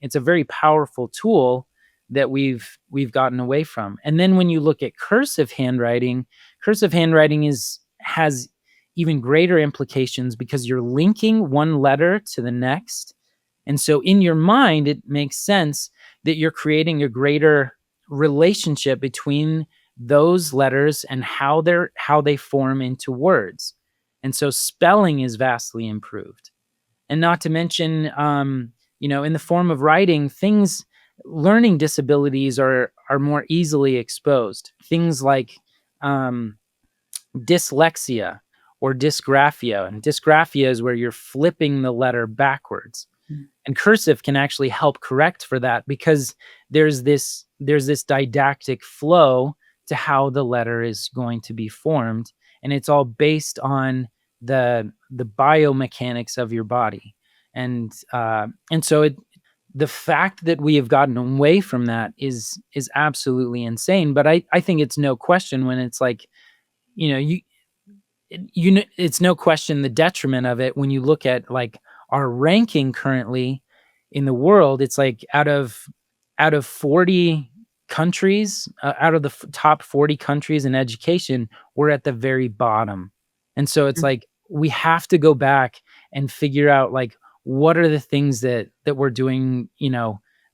powerful tool that we've gotten away from. And then when you look at cursive handwriting has even greater implications, because you're linking one letter to the next. And so in your mind, it makes sense that you're creating a greater relationship between those letters and how they form into words. And so spelling is vastly improved. And not to mention, in the form of writing, things, learning disabilities are more easily exposed. Things like um, dyslexia or dysgraphia. And dysgraphia is where you're flipping the letter backwards. And cursive can actually help correct for that, because there's this didactic flow to how the letter is going to be formed, and it's all based on the biomechanics of your body. And so the fact that we have gotten away from that is absolutely insane. But I think it's no question when it's like, you know you it's no question the detriment of it when you look at like our ranking currently in the world. It's like out of 40 countries, out of the top 40 countries in education, we're at the very bottom. And so it's like we have to go back and figure out like what are the things that we're doing,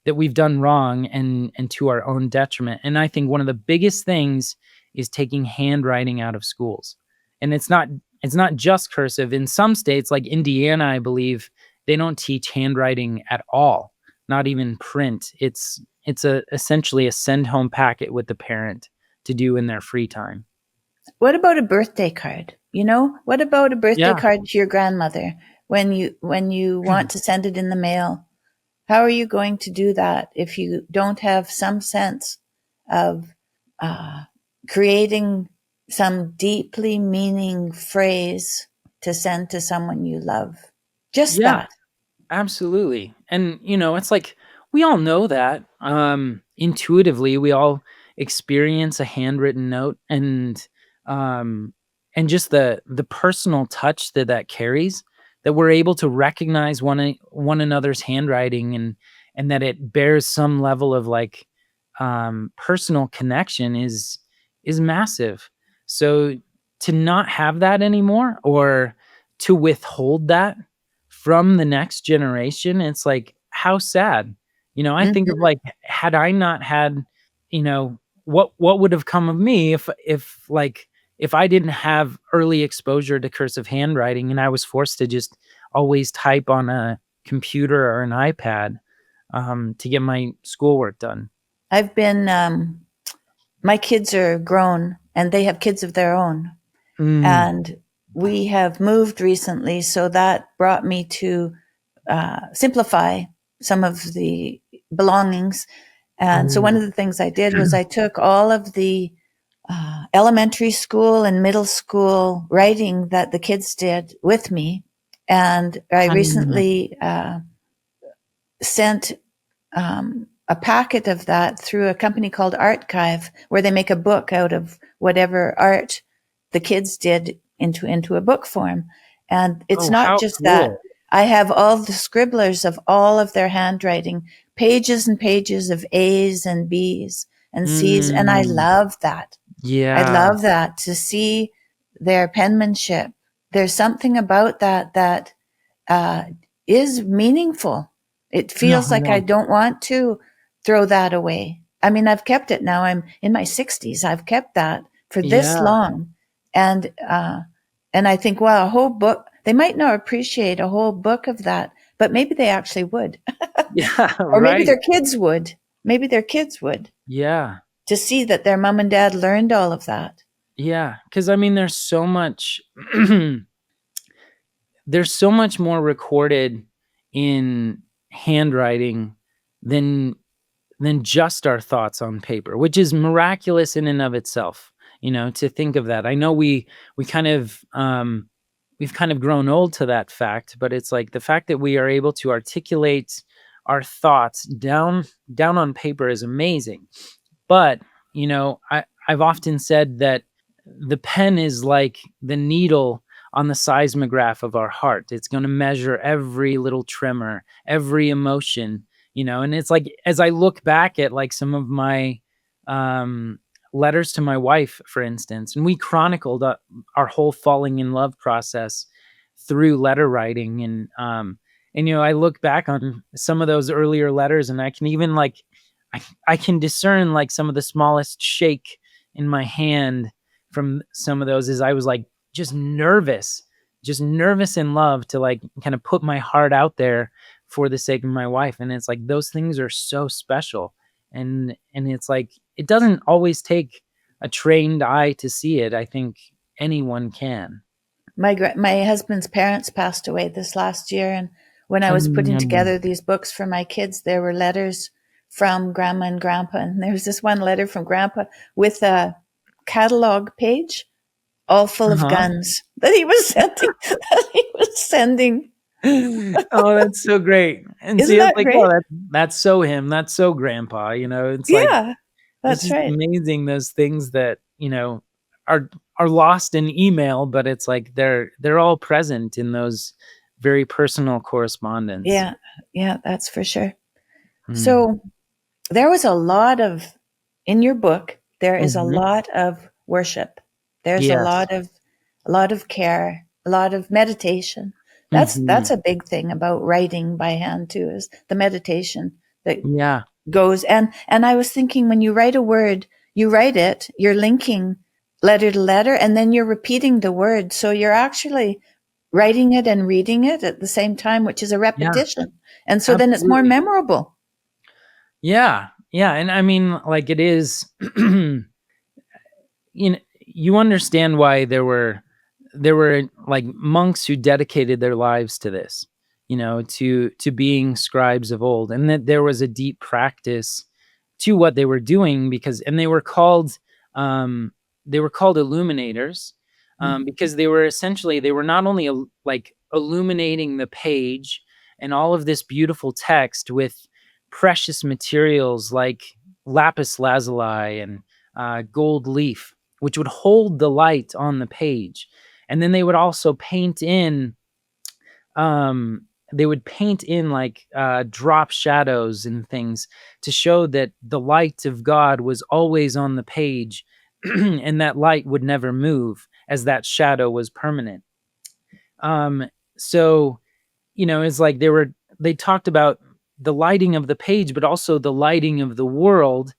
that we've done wrong and to our own detriment. And I think one of the biggest things is taking handwriting out of schools. And it's not just cursive. In some states like Indiana, I believe, they don't teach handwriting at all, not even print. It's essentially a send home packet with the parent to do in their free time. What about a birthday card? What about a birthday Yeah. card to your grandmother when you want to send it in the mail? How are you going to do that if you don't have some sense of creating some deeply meaning phrase to send to someone you love? Just Yeah. that. Absolutely. And it's like we all know that. Intuitively, we all experience a handwritten note, um and just the personal touch that carries, that we're able to recognize one another's handwriting, and that it bears some level of like personal connection is massive. So to not have that anymore, or to withhold that from the next generation, it's like, how sad. I think of Mhm. like, had I not had, what would have come of me if I didn't have early exposure to cursive handwriting and I was forced to just always type on a computer or an iPad to get my schoolwork done. I've been, my kids are grown and they have kids of their own. Mm. And we have moved recently, so that brought me to simplify some of the belongings. And so one Oh. of the things I did was I took all of the elementary school and middle school writing that the kids did with me. And I Mm. recently sent a packet of that through a company called Archive, where they make a book out of whatever art the kids did into a book form. And it's Oh, not how just that. cool. I have all the scribblers of all of their handwriting, pages and pages of A's and B's and C's. And I Mm. love that. I Yeah. love that, to see their penmanship. There's something about that uh, is meaningful. It No, feels like I yeah. don't want to throw that away. I mean, I've kept it now. I'm in my 60s. I've kept that for this Yeah. long, and and I think, wow, a whole book. They might not appreciate a whole book of that, but maybe they actually would, Yeah, or maybe right. their kids would. Maybe their kids would, Yeah. to see that their mom and dad learned all of that. Yeah, because I mean, there's so much there's so much more recorded in handwriting than just our thoughts on paper, which is miraculous in and of itself, to think of that. I know we kind of we've kind of grown old to that fact, but it's like the fact that we are able to articulate our thoughts down on paper is amazing. But, I've often said that the pen is like the needle on the seismograph of our heart. It's going to measure every little tremor, every emotion, and it's like, as I look back at like some of my um, letters to my wife, for instance, and we chronicled our whole falling in love process through letter writing. And I look back on some of those earlier letters, and I can even like, I can discern like some of the smallest shake in my hand from some of those, as I was like just nervous in love to like kind of put my heart out there for the sake of my wife. And it's like those things are so special. And it's like it doesn't always take a trained eye to see it. I think anyone can. My husband's parents passed away this last year, and when I was putting Mm. together these books for my kids, there were letters from grandma and grandpa, and there was this one letter from grandpa with a catalog page all full of Uh-huh. guns that he was sending. That he was sending. Oh, that's so great. And Isn't see, it's that like, oh, great? that's so him. That's so grandpa. It's like, Yeah, it's that's just right. amazing, those things that, are lost in email, but it's like they're all present in those very personal correspondence. Yeah, yeah, that's for sure. Mm. So there was a lot of, in your book, there is a Mhm. lot of worship. There's Yes. a lot of care, a lot of meditation. That's Mhm. a big thing about writing by hand too, is the meditation that Yeah. goes. And I was thinking, when you write a word, you write it, you're linking letter to letter, and then you're repeating the word. So you're actually writing it and reading it at the same time, which is a Yeah. repetition. And so then it's more Absolutely. memorable. Yeah. Yeah. And I mean, like, it is, you understand why there were like monks who dedicated their lives to this, to being scribes of old, and that there was a deep practice to what they were doing, because and um they were called illuminators, because they were not only like illuminating the page and all of this beautiful text with precious materials like lapis lazuli and gold leaf, which would hold the light on the page. And then they would also um, paint in like drop shadows and things to show that the light of God was always on the page, and that light would never move, as that shadow was permanent. So it's like they talked about the lighting of the page, but also the lighting of the world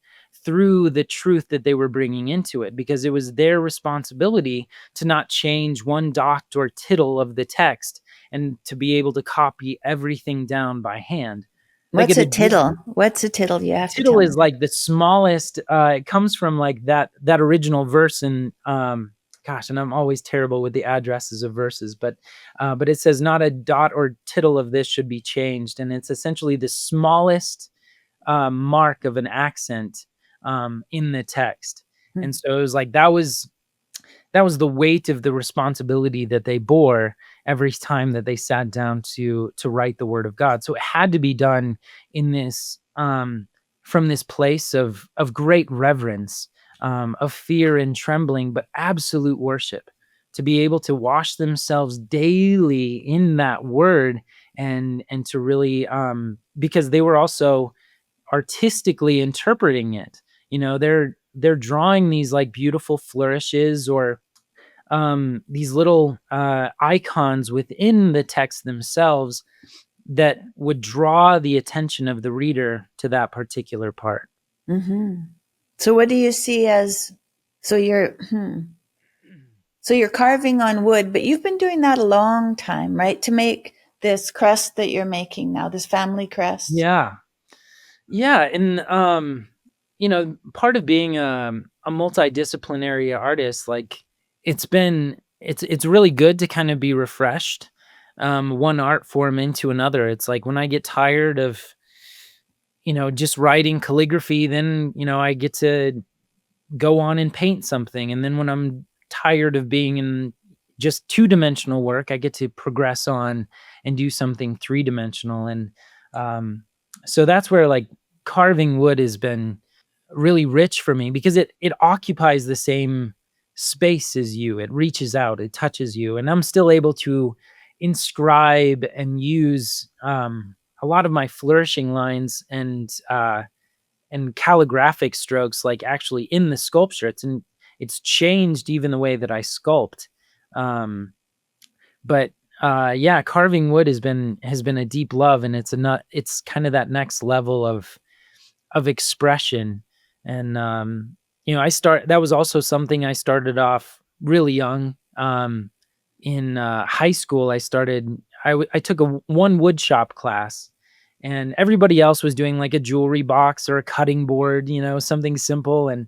through the truth that they were bringing into it, because it was their responsibility to not change one dot or tittle of the text, and to be able to copy everything down by hand. Like What's at a a tittle? What's a tittle? You have to tittle tell me. is like the smallest. It comes from like that original verse in gosh, and I'm always terrible with the addresses of verses, but it says, not a dot or tittle of this should be changed, and it's essentially the smallest mark of an accent in the text. Hmm. And so it was like that was the weight of the responsibility that they bore every time that they sat down to write the word of God. So it had to be done in this from this place of great reverence, of fear and trembling, but absolute worship, to be able to wash themselves daily in that word, and to really because they were also artistically interpreting it. They're drawing these like beautiful flourishes, or these little icons within the text themselves that would draw the attention of the reader to that particular part. Mm-hmm. So what do you see as, so you're carving on wood, but you've been doing that a long time, right? To make this crest that you're making now, this family crest. Yeah, yeah, and part of being a multidisciplinary artist, like it's really good to kind of be refreshed, one art form into another. It's like when I get tired of just writing calligraphy, then I get to go on and paint something. And then when I'm tired of being in just two-dimensional work, I get to progress on and do something three-dimensional. And so that's where like carving wood has been really rich for me, because it occupies the same space as you. It reaches out, it touches you, and I'm still able to inscribe and use a lot of my flourishing lines and calligraphic strokes, like actually in the sculpture. It's changed even the way that I sculpt. Um, but yeah, carving wood has been a deep love, and it's kind of that next level of expression. And that was also something I started off really young. In high school, I took one wood shop class, and everybody else was doing like a jewelry box or a cutting board, something simple. And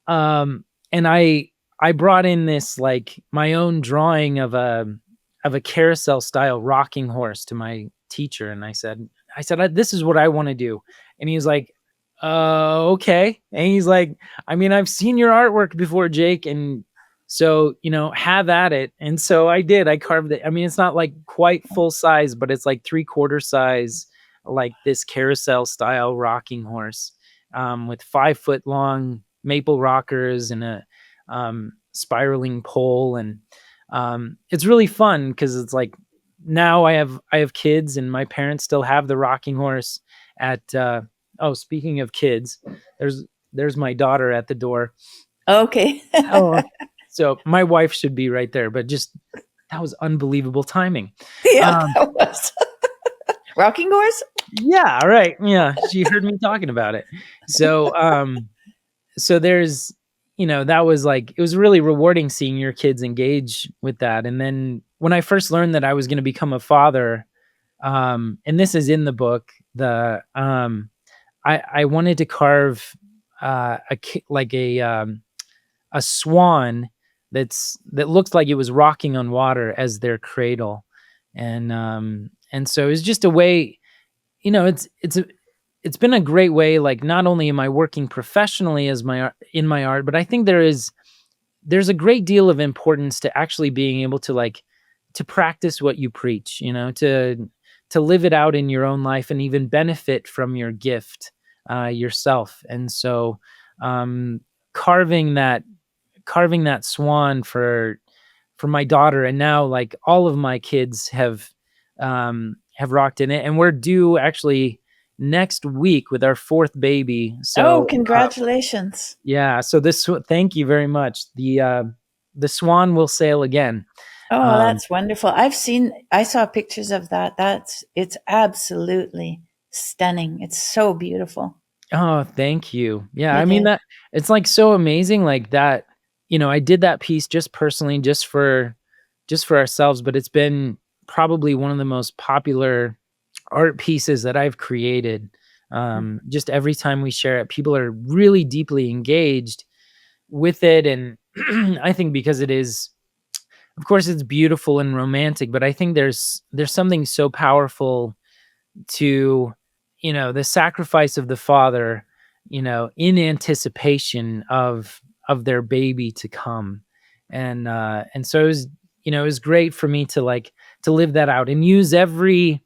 I brought in this, like, my own drawing of a carousel style rocking horse to my teacher, and I said, this is what I want to do. And he was like, okay. And he's like, I mean, I've seen your artwork before, Jake, and so, have at it. And so I did. I carved it. I mean, it's not like quite full size, but it's like 3/4 size, like this carousel style rocking horse, with 5-foot long maple rockers and a spiraling pole. And it's really fun, because it's like, now I have kids, and my parents still have the rocking horse at oh, speaking of kids, there's my daughter at the door. Okay. Oh, so my wife should be right there, but just that was unbelievable timing. Yeah, Um, that was. Rocking horse? Yeah, right. Yeah, she heard me talking about it. So, so there's, that was like, it was really rewarding seeing your kids engage with that. And then when I first learned that I was going to become a father, and this is in the book, I wanted to carve like a swan that looks like it was rocking on water as their cradle, and so it's just a way, it's been a great way. Like, not only am I working professionally as in my art, but I think there's a great deal of importance to actually being able to, like, to practice what you preach, to live it out in your own life and even benefit from your gift yourself. And so, um, carving that carving that swan for my daughter, and now, like, all of my kids have rocked in it, and we're due actually next week with our fourth baby. Oh, So congratulations. yeah, so thank you very much. The swan will sail again. Oh, Um, that's wonderful. I saw pictures of that. It's absolutely stunning. It's so beautiful. oh, thank you. Yeah, I It mean, is. that it's like so amazing, like that. I did that piece just personally, just for ourselves, but it's been probably one of the most popular art pieces that I've created. Just every time we share it, people are really deeply engaged with it, and I think because it is, of course, it's beautiful and romantic, but I think there's something so powerful to, the sacrifice of the father, in anticipation of their baby to come. And so it was great for me to, like, to live that out and use every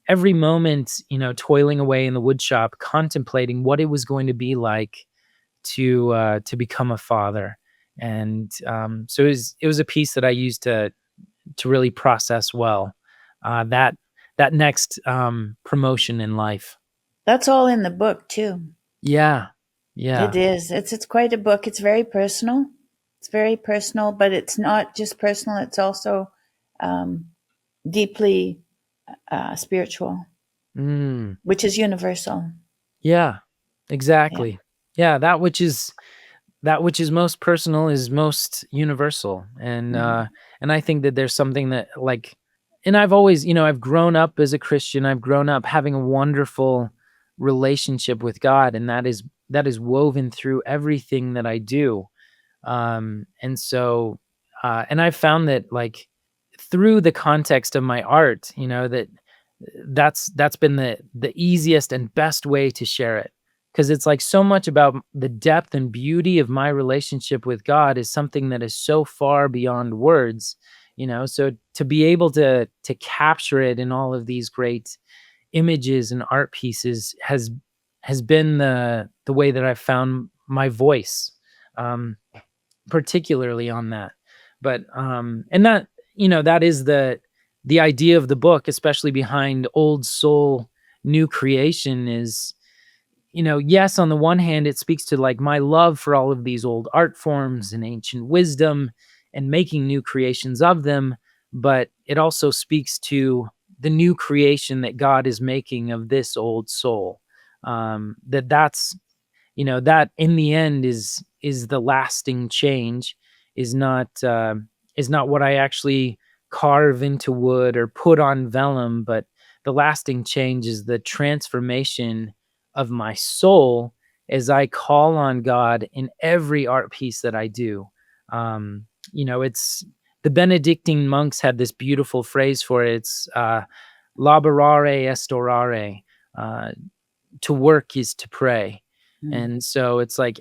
moment, toiling away in the wood shop, contemplating what it was going to be like to become a father. And so it was a piece that I used to really process well that next promotion in life. That's all in the book too. Yeah, It yeah. is. It's quite a book. It's very personal. It's very personal, but it's not just personal. It's also um, deeply spiritual, Mm, which is universal. yeah, Yeah. exactly. Yeah, that which is most personal is most universal. And Mm. and I think that there's something that, like, and I've always, I've grown up as a Christian. I've grown up having a wonderful relationship with God, and that is woven through everything that I do. And so, and I've found that, like, through the context of my art, that's been the easiest and best way to share it, because it's like so much about the depth and beauty of my relationship with God is something that is so far beyond words. So to be able to capture it in all of these great images and art pieces has been the way that I've found my voice, um, particularly on that. But and that is the idea of the book, especially behind Old Soul, New Creation, is, yes, on the one hand, it speaks to, like, my love for all of these old art forms and ancient wisdom and making new creations of them, but it also speaks to the new creation that God is making of this old soul. That in the end is the lasting change, is not what I actually carve into wood or put on vellum, but the lasting change is the transformation of my soul as I call on God in every art piece that I do. It's the Benedictine monks had this beautiful phrase for it. It's laborare est orare. Uh, to work is to pray. Mm. And so it's like,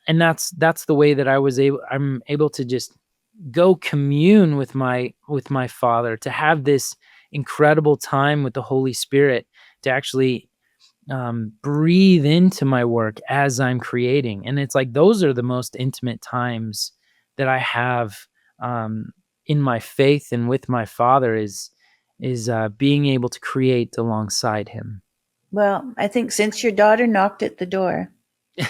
and that's the way that I'm able to just go commune with my father, to have this incredible time with the Holy Spirit, to actually breathe into my work as I'm creating. And it's like, those are the most intimate times that I have um, in my faith and with my father, is being able to create alongside him. Well, I think since your daughter knocked at the door,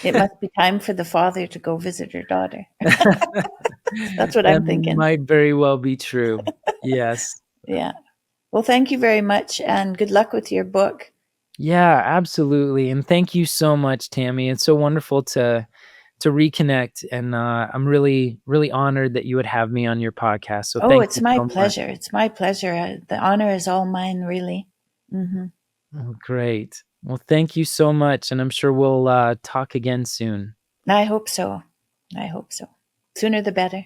it must be time for the father to go visit her daughter. That's what That I'm thinking. might very well be true. Yes. Yeah. Well, thank you very much and good luck with your book. Yeah, absolutely. And thank you so much, Tammy. It's so wonderful to reconnect, and I'm really really honored that you would have me on your podcast. So Oh, thank it's you my so much. pleasure. It's my pleasure. The honor is all mine, really. Hmm. Oh, great. Well, thank you so much, and I'm sure we'll talk again soon. I hope so. I hope so. Sooner the better.